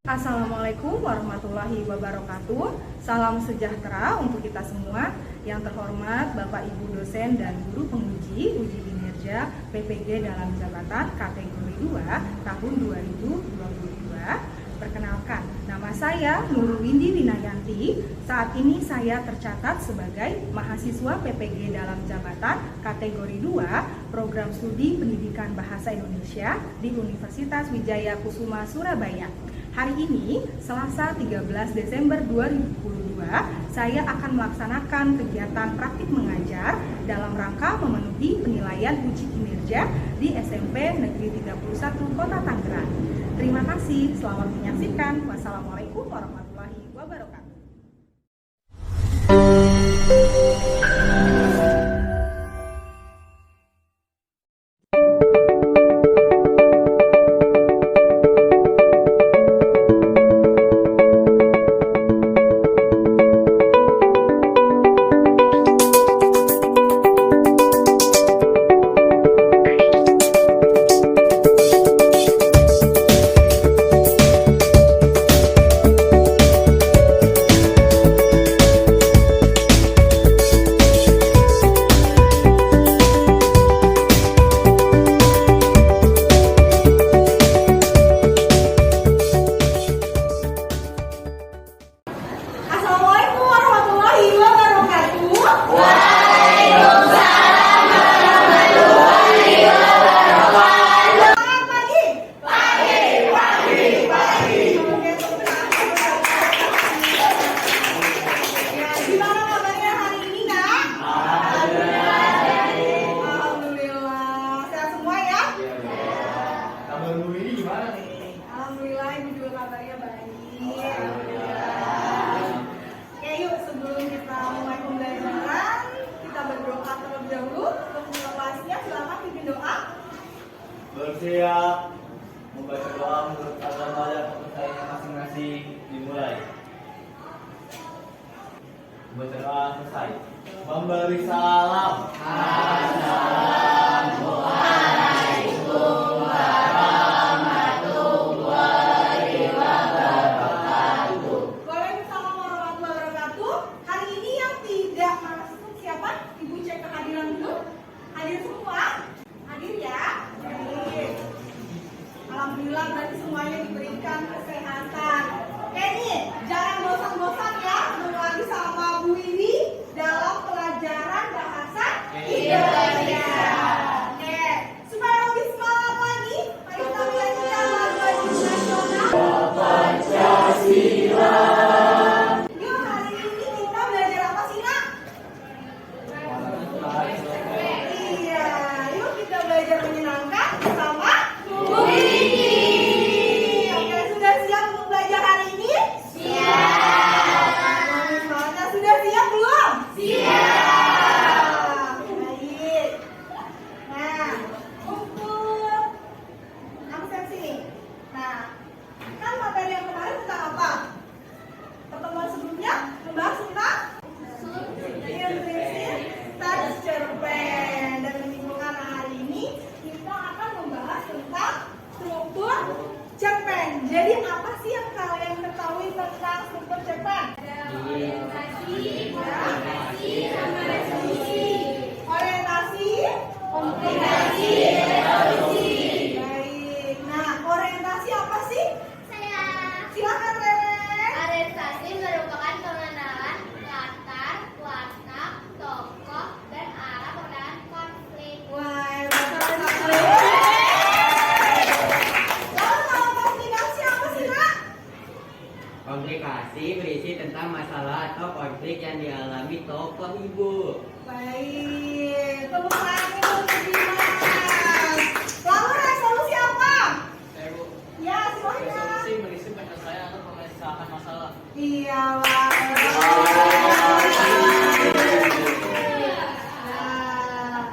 Assalamualaikum warahmatullahi wabarakatuh. Salam sejahtera untuk kita semua. Yang terhormat Bapak Ibu dosen dan guru penguji uji kinerja PPG dalam jabatan kategori 2 tahun 2022. Perkenalkan, nama saya Nurul Windy Winayanti. Saat ini saya tercatat sebagai mahasiswa PPG dalam jabatan kategori 2 Program Studi Pendidikan Bahasa Indonesia di Universitas Wijaya Kusuma Surabaya. Hari ini, Selasa 13 Desember 2022, saya akan melaksanakan kegiatan praktik mengajar dalam rangka memenuhi penilaian uji kinerja di SMP Negeri 31 Kota Tangerang. Terima kasih, selamat menyaksikan. Wassalamualaikum warahmatullahi wabarakatuh. Alhamdulillah, ibu juga kabarnya baik. Oke, yuk sebelum kita mulai pembelajaran, kita berdoa terlebih dahulu. Untuk memulai kelasnya, silakan pimpin doa. Bersiap membaca doa menurut agama dan kepercayaan masing-masing. Dimulai. Membaca doa selesai. Memberi salam. Waalaikumsalam warahmatullahi wabarakatuh. Hari ini yang tidak masuk siapa? Ibu cek kehadiran dulu. Hadir semua? Hadir ya? Baik. Alhamdulillah berarti semuanya diberikan kesehatan. Oke nih, jangan bosan-bosan ya berlatih sama Bu Wiwi dalam pelajaran bahasa Indonesia. Oke, supaya lebih semangat lagi, mari kita belajar lagu nasional. Yuk, hari ini kita belajar apa sih, Nak? Iya, yuk kita belajar menyenangkan bersama Bu Wiwi. Oke, sudah siap untuk belajar hari ini? Siap. Misalnya sudah siap belum? Siap. Baik. Nah, untuk absensi nih. Nah, kan materi yang kemarin tentang apa? Pertemuan sebelumnya membahas tentang impresif touch cerpen, dan menyimpulkan hari ini kita akan membahas tentang struktur cerpen. Jadi apa sih yang kalian ketahui tentang struktur cerpen? Orientasi, komunikasi, resolusi. Baik. Nah, orientasi apa sih? Silakan Rere. Orientasi merupakan pengenalan latar, watak, tokoh, dan arah penanganan konflik. Wah, hebat sekali. Lalu kalau komunikasi apa sih, Nak? Komunikasi berisi tentang masalah atau konflik yang dialami tokoh ibu. Baik, tepuk tangan untuk Dimas. Lalu resolusi apa? Ya, silakan. berisi penyelesaian atau pemecahkan masalah. Iya, Wak. Nah,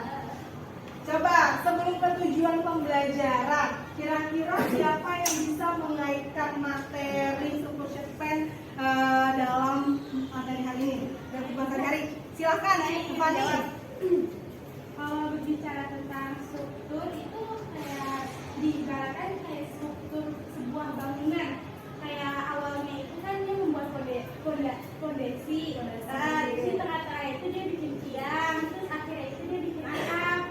coba sebelum ke tujuan pembelajaran, kira-kira siapa yang bisa mengaitkan materi struktur cerpen dalam materi hari ini? Dari materi. Silakan, Bu Fani. Kalau berbicara tentang struktur itu kayak diibaratkan kayak struktur sebuah bangunan. kayak awalnya itu kan dia membuat fondasi. Di tengah-tengah itu dia bikin tiang, terus akhirnya itu dia bikin atap.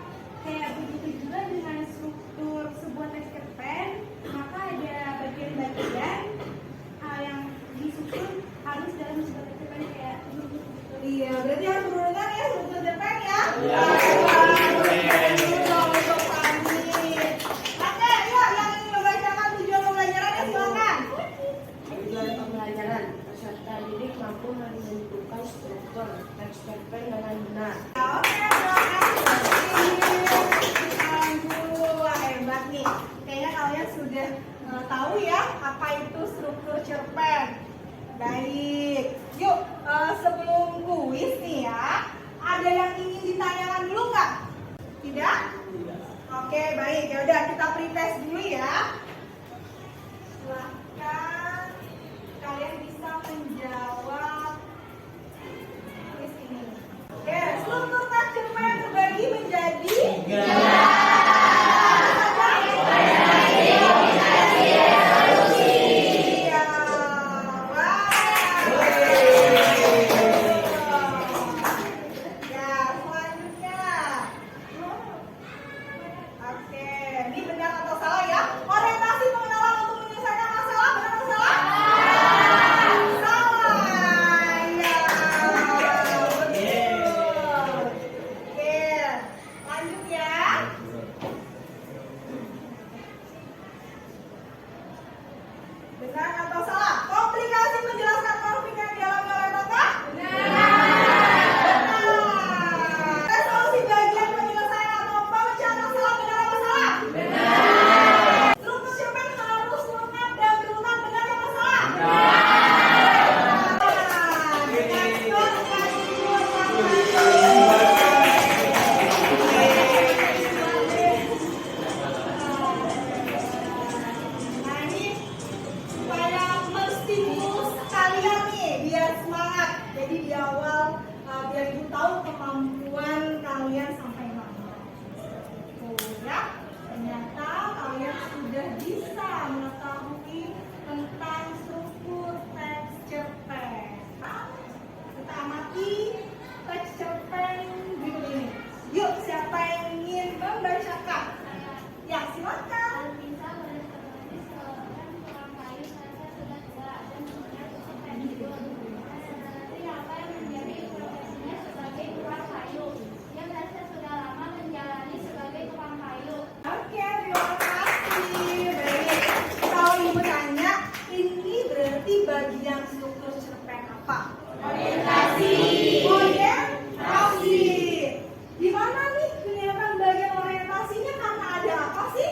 Kayak begitu juga dengan struktur sebuah tekstur pen, maka ada bagian-bagian yang disusun harus dalam sebuah tekstur pen kayak gitu. Iya, berarti harus berurutan ya struktur depan ya. Iya. Untuk Fani. Oke, yuk yang ingin membacakan tujuan pembelajarannya silakan. Tujuan pembelajaran, peserta didik mampu menentukan struktur tekstur pen dengan benar. Oke, terima kasih. Wah, hebat nih. Kayaknya kalian sudah tahu ya apa itu struktur cerpen. Baik. Yuk, sebelum kuis nih ya, ada yang ingin ditanyakan dulu nggak? Tidak? Oke, baik. Ya udah kita pretest dulu ya. Silahkan kalian bisa menjawab kuis ini. Oke, struktur teks cerpen terbagi menjadi benar atau salah? Komplikasi menjelaskan konflik yang dialami oleh tokoh? Benar. Resolusi bagian penyelesaian atau pemecahan masalah benar atau salah? Benar. Struktur cerpen harus lengkap dan berurutan benar atau salah? Supaya menstimulus kalian nih biar semangat. Jadi di awal biar ibu tahu kemampuan kalian sampai mana. Ya, ternyata kalian sudah bisa mengetahui tentang struktur teks cerpen. Kita amati teks cerpen berikut ini. Yuk, siapa yang ingin membacakan? Ya, silakan. Bisa berotomatis seorang tukang kayu merasa sudah tua dan punya cukup pensiun. Sebenarnya apa yang menjadi profesinya sebagai tukang kayu? Dia merasa sudah lama menjalani sebagai tukang kayu. Oke, terima kasih. Baik. Kalau ibu tanya, ini berarti bagian struktur cerpen apa? Orientasi. Orientasi. Di mana nih kelihatan bagian orientasinya karena ada apa sih?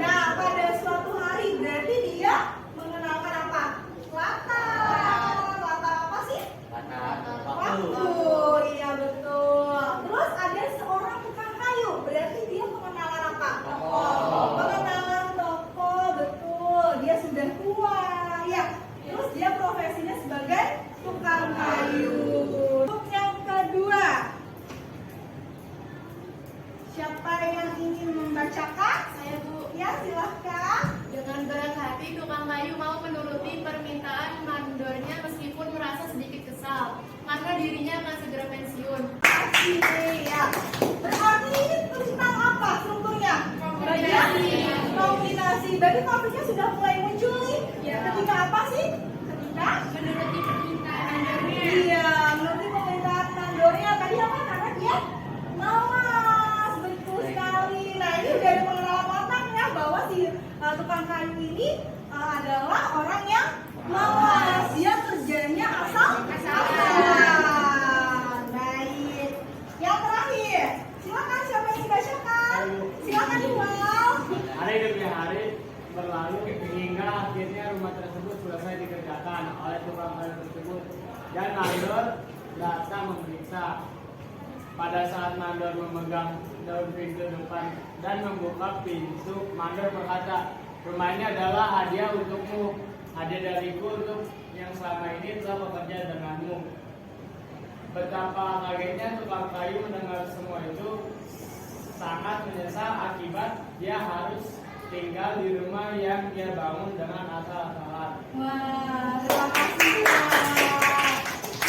Nah, pada suatu hari berarti dia mengenalkan apa? Latar. Latar apa sih? Waktu. Iya betul. Terus ada seorang tukang kayu. Berarti dia pengenalan apa? Pengenalan toko. Betul. Dia sudah tua. Ya. Terus dia profesinya sebagai tukang kayu. Untuk yang kedua, siapa yang ingin membacakan? Saya, Bu. Ya, silahkan. Dengan berat hati, tukang kayu mau menuruti permintaan mandornya meskipun merasa sedikit kesal karena dirinya akan segera pensiun. Ya. Berarti ini tentang apa strukturnya? Kombinasi. Berarti konfliknya sudah mulai muncul nih. Ketika apa sih? Ketika Menuruti permintaan mandornya. iya, menuruti permintaan mandornya. Tadi apa? Karena dia malas. Betul sekali. Nah, ini udah ada pengenalan matang ya bahwa si tukang kayu ini adalah orang yang malas. Dia kerjanya asal-asalan. Baik. Yang terakhir, silakan siapa yang dibacakan? Silakan Iwal. Hari demi hari berlalu hingga akhirnya rumah tersebut selesai dikerjakan oleh tukang kayu tersebut dan mandor datang memeriksa. Pada saat mandor memegang daun pintu depan dan membuka pintu, mandor berkata, "Rumah ini adalah hadiah untukmu, hadiah dariku untuk yang selama ini telah bekerja denganmu." Betapa kagetnya tukang kayu mendengar semua itu, sangat menyesal akibat dia harus tinggal di rumah yang dia bangun dengan asal-asalan. Wah, terima kasih Kak.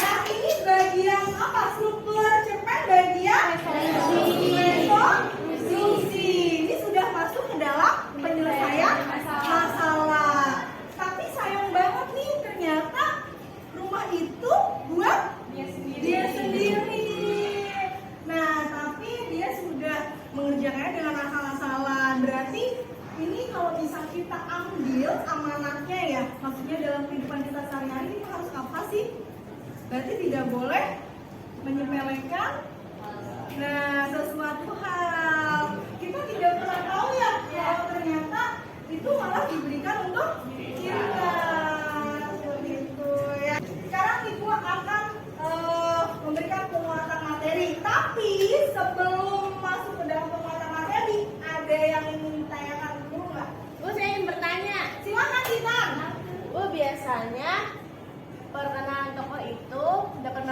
Nah, ini bagian apa? Struktur cerpen bagian rekonstruksi. Ini sudah masuk ke dalam penyelesaian masalah. Tapi sayang banget nih, ternyata rumah itu buat dia sendiri. Nah, tapi dia sudah mengerjakannya dengan asal-asalan. Berarti ini kalau bisa kita ambil amanatnya ya, maksudnya dalam kehidupan kita sehari-hari kita harus apa sih? Berarti tidak boleh menyepelekan sesuatu hal. Kita tidak pernah tahu ya kalau ternyata itu malah diberikan untuk kita. Seperti itu ya. Sekarang Ibu akan memberikan penguatan materi. Tapi sebelum masuk ke dalam penguatan materi, ada yang ingin ditanyakan dulu nggak? Bu, saya ingin bertanya. Silakan Titan. Bu, biasanya perkenalan tokoh itu dapat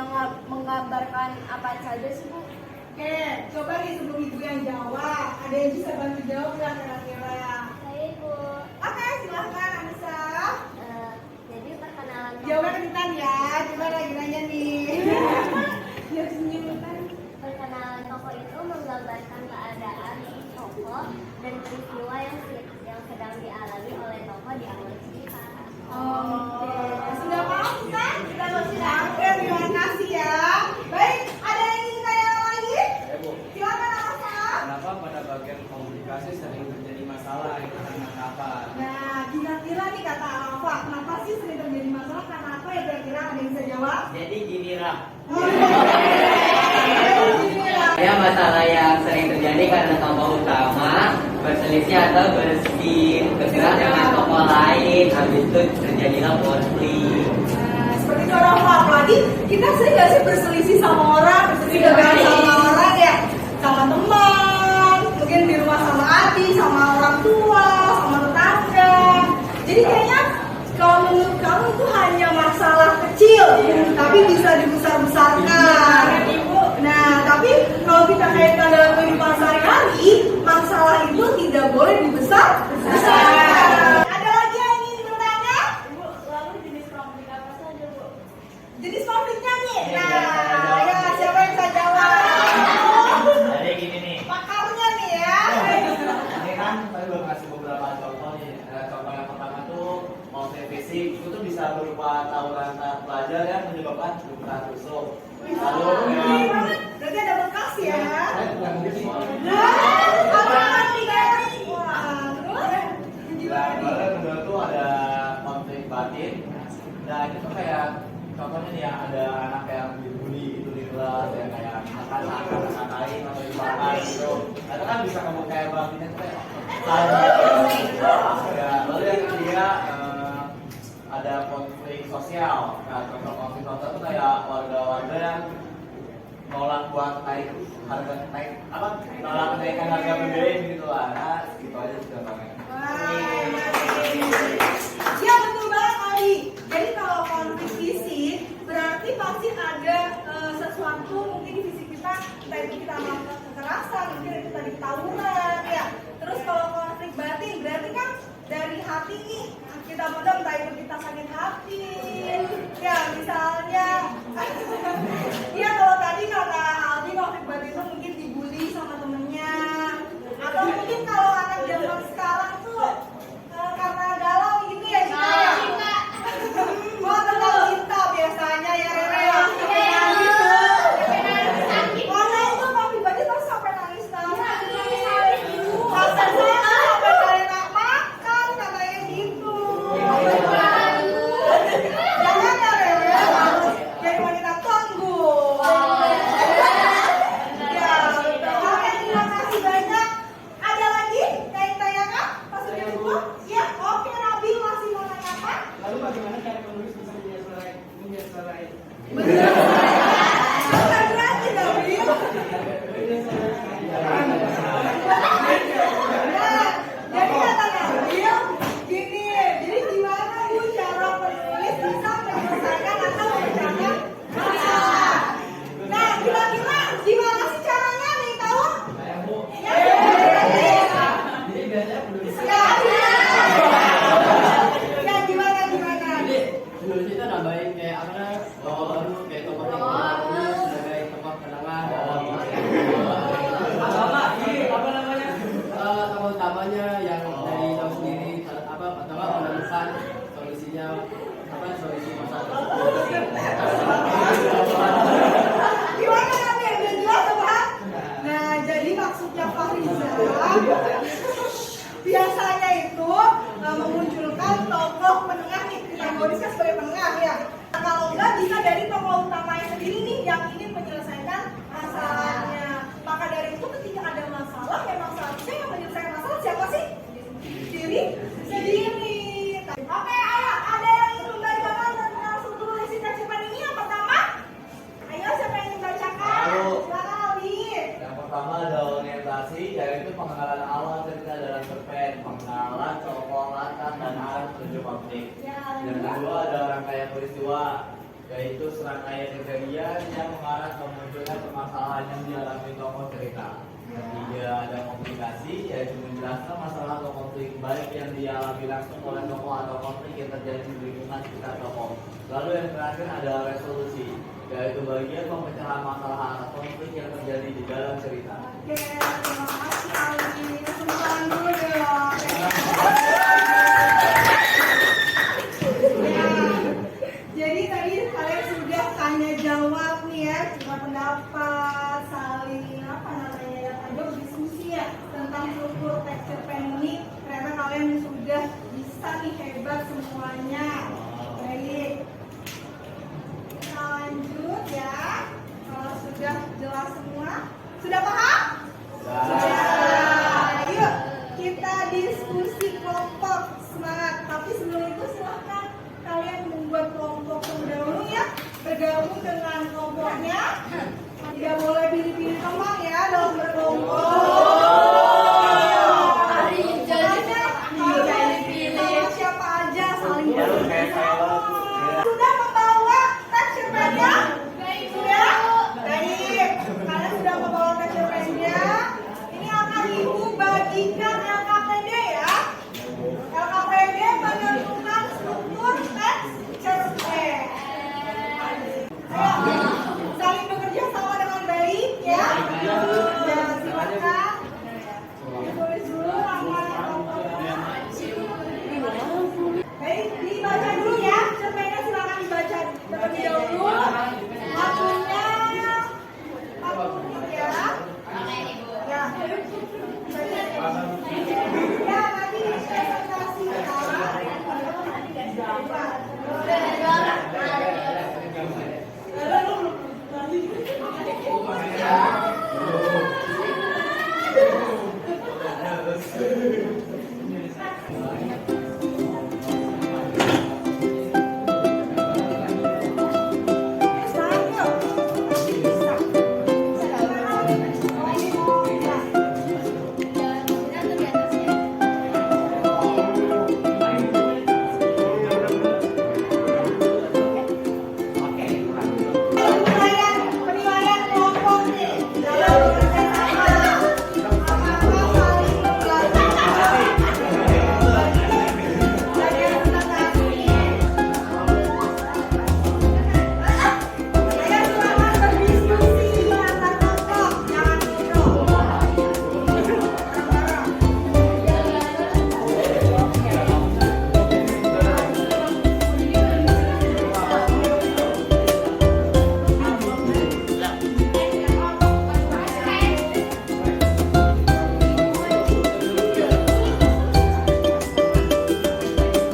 menggambarkan apa saja sih, Bu? Oke, coba nih sebelum Ibu yang jawab, ada yang bisa bantu jawab nggak kira-kira? Baik, Bu. Oke, silahkan Anissa. Jadi perkenalan Jawabnya ke Titan ya, coba lagi nanya nih. Biar senyum kan. perkenalan tokoh itu menggambarkan keadaan tokoh dan peristiwa yang sedang dialami oleh tokoh di awal cerita. Oke, sudah paham kan? Sudah. Oke, terima kasih ya. Baik, ada yang ingin tanya lagi? Silakan Anissa. Kenapa pada bagian komunikasi sering terjadi masalah itu karena apa? Nah, kira-kira nih kata Alfa, kenapa sih sering terjadi masalah? Karena apa ya kira-kira? Ada yang bisa jawab? Jadi gini lah, Gini. ya masalah yang sering terjadi karena tokoh utama berselisih atau bergerak dengan tokoh lain, habis itu terjadilah konflik. Nah, seperti itu orang tua, apalagi kita sering gak sih berselisih sama orang, sama orang ya, sama teman, mungkin di rumah sama adik, sama orang tua, sama tetangga. Jadi kayaknya kalau menurut kamu itu hanya masalah kecil, tapi bisa dibesar-besarkan. Nah, tapi kalau kita kaitkan dalam kehidupan sehari-hari, masalah itu tidak boleh dibesar-besarkan. Ada lagi yang ingin bertanya? Bu, lalu jenis konflik apa saja, Bu? Jenis konfliknya nih. Nah, ya siapa yang bisa jawab? Jadi gini nih, Pakarnya nih ya. ini kan saya belum kasih beberapa contoh nih. Contoh yang pertama tuh konflik fisik itu tuh bisa berupa tawuran antar pelajar yang menyebabkan luka tusuk. Lalu Berarti ada bekas ya. bukan mungkin sih. Apa nih guys? Wah, terus gimana nih? Lalu kedua tuh ada konflik batin. Nah itu tuh kayak contohnya nih ya, ada anak yang dibully itu di kelas ya, kayak katain atau dibakar gitu. Nah, itu kan bisa kamu kayak batinnya tuh kayak ya. Lalu yang ketiga ada konflik sosial. Nah contoh konflik sosial tuh kayak warga-warga yang nolak buat nolak kenaikan harga BBM gitu lah. Nah gitu aja sudah banget. Ya betul banget Ali. Jadi kalau konflik fisik berarti pasti ada sesuatu mungkin di fisik kita, entah itu kita melakukan kekerasan, mungkin itu tadi tawuran ya. Terus kalau konflik batin berarti kan dari hati nih kita pendam, entah itu kita sakit hati. Ya misalnya, ya kalau tadi kata Aldi konflik batin itu mungkin dibully sama temennya, atau mungkin kalau anak zaman sekarang tuh karena galau gitu ya cinta ya. Oh tentang cinta biasanya ya Rere ya. Mana itu konflik batin tuh sampai nangis nangis. Masa saya sampai kalian nggak makan katanya gitu. Jangan ya Rere, harus jadi wanita tangguh. Ya, oke terima kasih banyak. Ada lagi yang ditanyakan? Pak Sudirman? Ya, oke Nabil masih mau nanya apa? Lalu bagaimana cara menulis bisa menyelesaikan? Bukan berarti Nabil. Nah, jadi kata Nabil, gini, jadi gimana Bu cara penulis bisa menyelesaikan atau memecahkan masalah? Nah, kira-kira gimana sih caranya nih tahu? Kayak Bu, Ya, berarti jadi biasanya penulis ya, menemukan solusinya solusi masalah. Gimana nanti udah jelas apa? Nah, jadi maksudnya Fahriza biasanya itu memunculkan tokoh penengah nih, kategorisnya sebagai penengah ya. Nah, kalau enggak bisa dari tokoh utamanya sendiri nih yang ingin menyelesaikan masalahnya. Maka dari itu ketika ada masalah, memang seharusnya yang menyelesaikan masalah siapa sih? Diri sendiri. Oke, ayo ada yang ingin membacakan tentang struktur isi teks cerpen ini yang pertama? Ayo siapa yang ingin membacakan? Ayo. Silakan Aldi. Yang pertama ada orientasi, yaitu pengenalan awal cerita dalam cerpen, pengenalan tokoh, latar, dan arah petunjuk konflik. Yang kedua ada rangkaian peristiwa, yaitu serangkaian kejadian yang mengarah ke munculnya permasalahan yang dialami tokoh cerita. Ketiga ada komunikasi, yaitu menjelaskan masalah atau konflik baik yang dialami langsung oleh tokoh atau konflik yang terjadi di lingkungan sekitar tokoh. Lalu yang terakhir ada resolusi, yaitu bagian pemecahan masalah atau konflik yang terjadi di dalam cerita. Oke, terima kasih Aldi. Kesempatan dulu dong. Ya, jadi tadi kalian sudah tanya jawab nih ya, cuma pendapat, saling apa namanya ya, ada diskusi ya tentang struktur teks cerpen ini. Ternyata kalian sudah bisa nih, hebat semuanya. Baik, kita lanjut ya. Kalau sudah jelas semua, sudah paham? Sudah. Yuk kita diskusi kelompok, semangat. Tapi sebelum itu silahkan kalian membuat kelompok terlebih dahulu ya, bergabung dengan kelompoknya. Tidak boleh pilih-pilih teman ya dalam berkelompok. Sama siapa aja saling bersama. Sudah membawa teks cerpennya? Sudah? Baik. Kalian sudah membawa teks cerpennya. Ini akan ibu bagikan LKPD ya. LKPD menentukan struktur teks cerpen. Ayo, saling bekerja sama dengan baik ya. Ya, silakan. Ditulis dulu namanya kelompoknya. Baik, dibaca dulu ya. Cerpennya silakan dibaca terlebih dahulu. Waktunya 40 menit ya. Ya. Ya, nanti penilaian kelompok nih dalam bekerja sama. Apakah saling mempelajari? Bagian presentasi. Kalian silakan berdiskusi antar kelompok, jangan ngobrol. Bareng-bareng.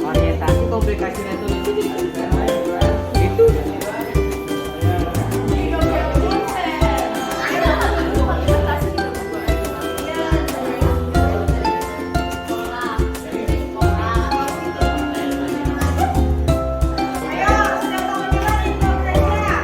Orientasi komplikasinya tuh itu. Ayo, sudah tahu gimana nih progresnya?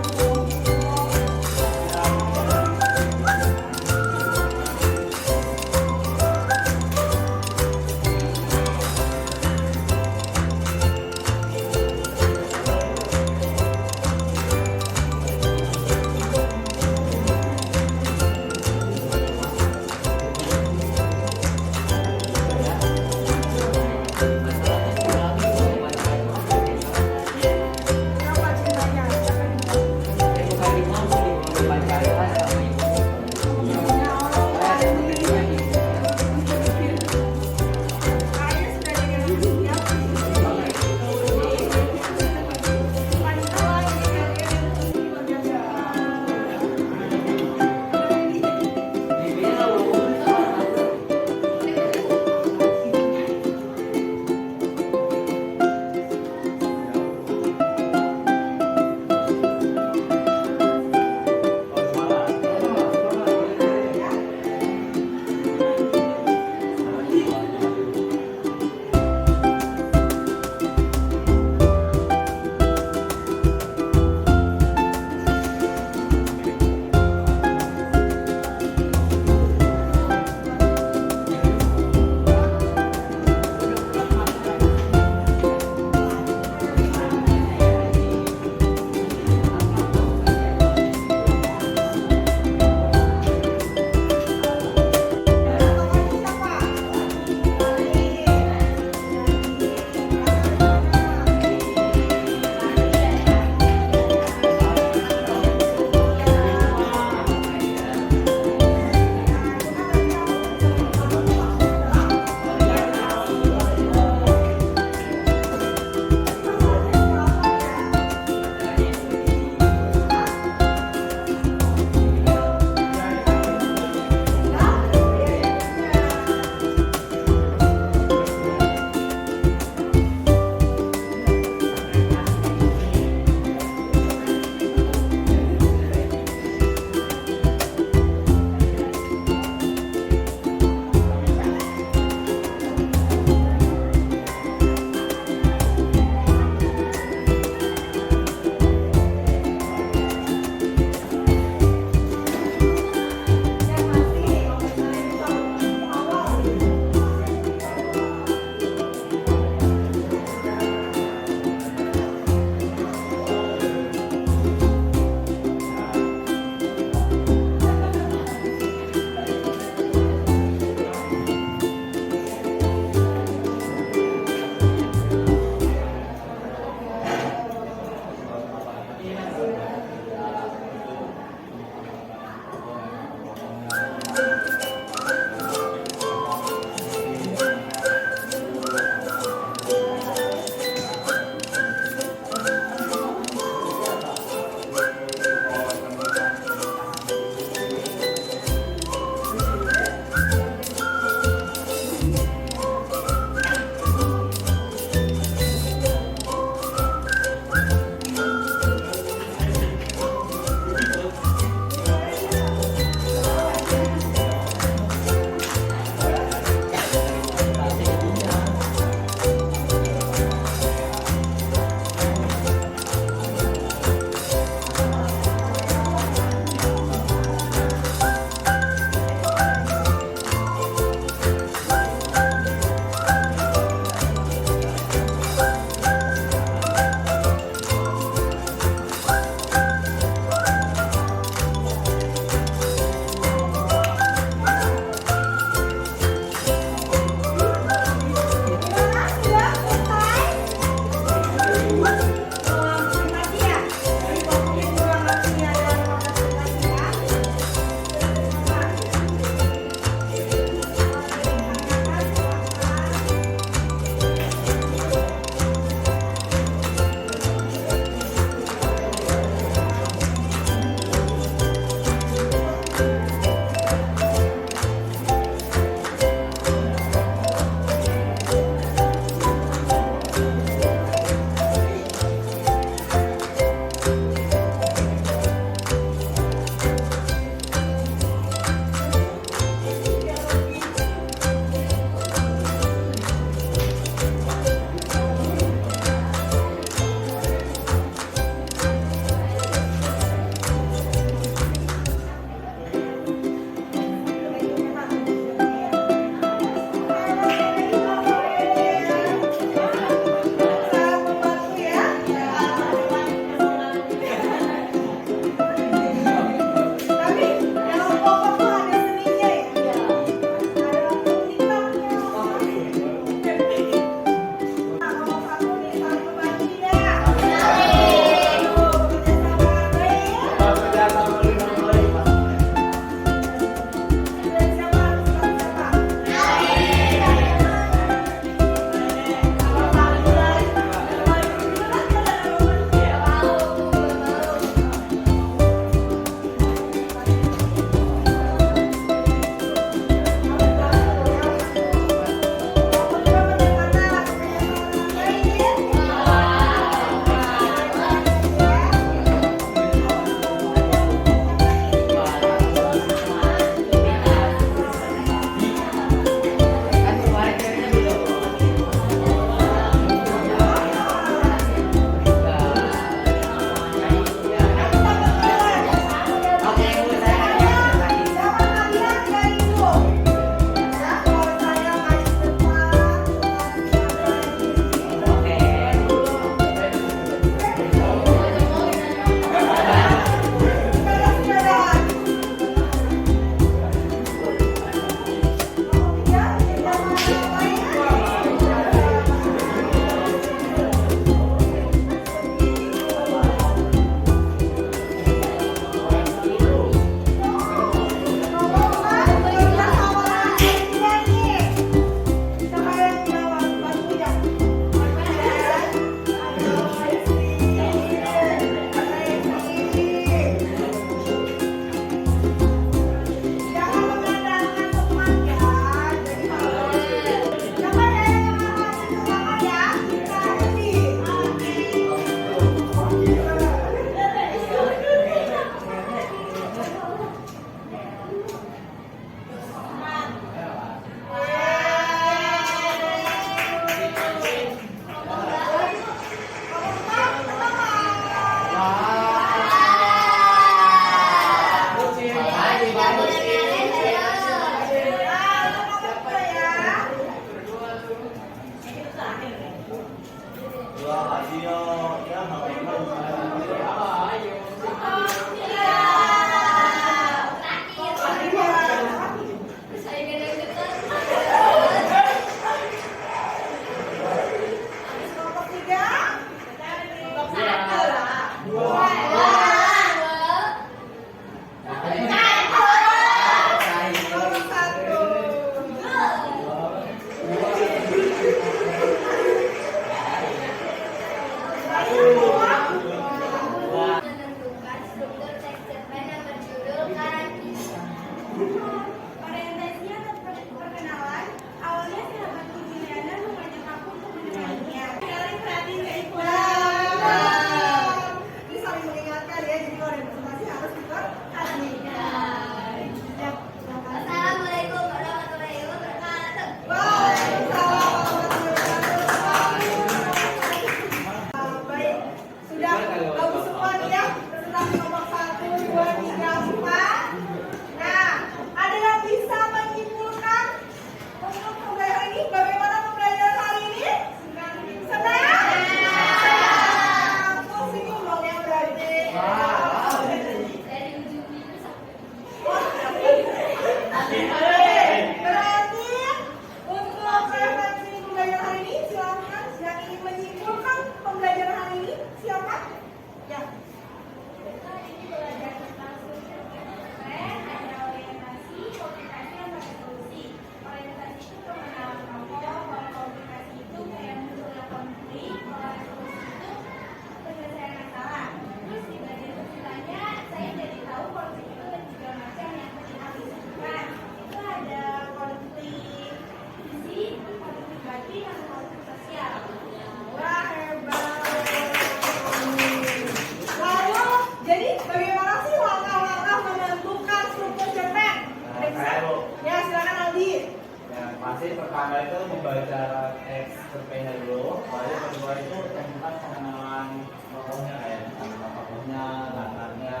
orientasi pertama itu membaca teks cerpennya dulu, lalu yang kedua itu tentang pengenalan tokohnya kayak nama tokohnya, latarnya,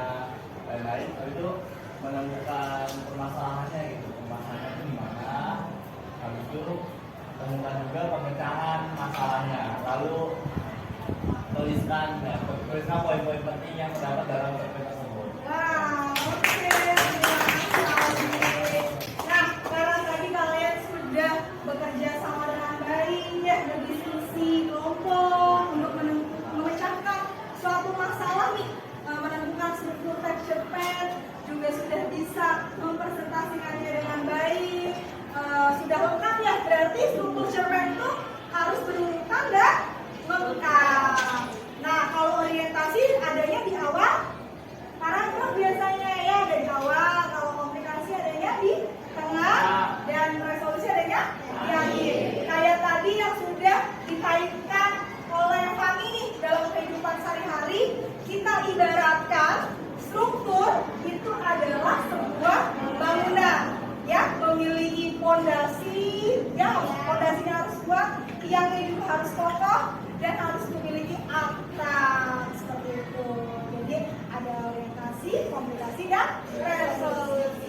lain-lain. Lalu itu menemukan permasalahannya gitu, permasalahannya itu gimana. Lalu itu temukan juga pemecahan masalahnya. Lalu tuliskan poin-poin penting yang terdapat dalam cerpen tersebut. Wow, oke. Nah, karena tadi kalian sudah bekerja sama dengan baik, ya, berdiskusi kelompok untuk memecahkan suatu masalah nih, menentukan struktur teks cerpen, juga sudah bisa mempresentasikannya dengan baik, sudah lengkap ya. Berarti struktur cerpen itu harus berurutan dan lengkap. Nah, kalau orientasi adanya di awal, paragraf biasanya ya ada di awal, kalau komplikasi adanya di tengah, dan resolusi adanya di akhir. Kayak tadi yang sudah dikaitkan oleh Fami nih dalam kehidupan sehari-hari, kita ibaratkan struktur itu adalah sebuah bangunan, ya, memiliki fondasi, ya, fondasinya harus kuat, tiangnya juga harus kokoh, dan harus memiliki atap seperti itu. Jadi ada orientasi, komplikasi, dan resolusi.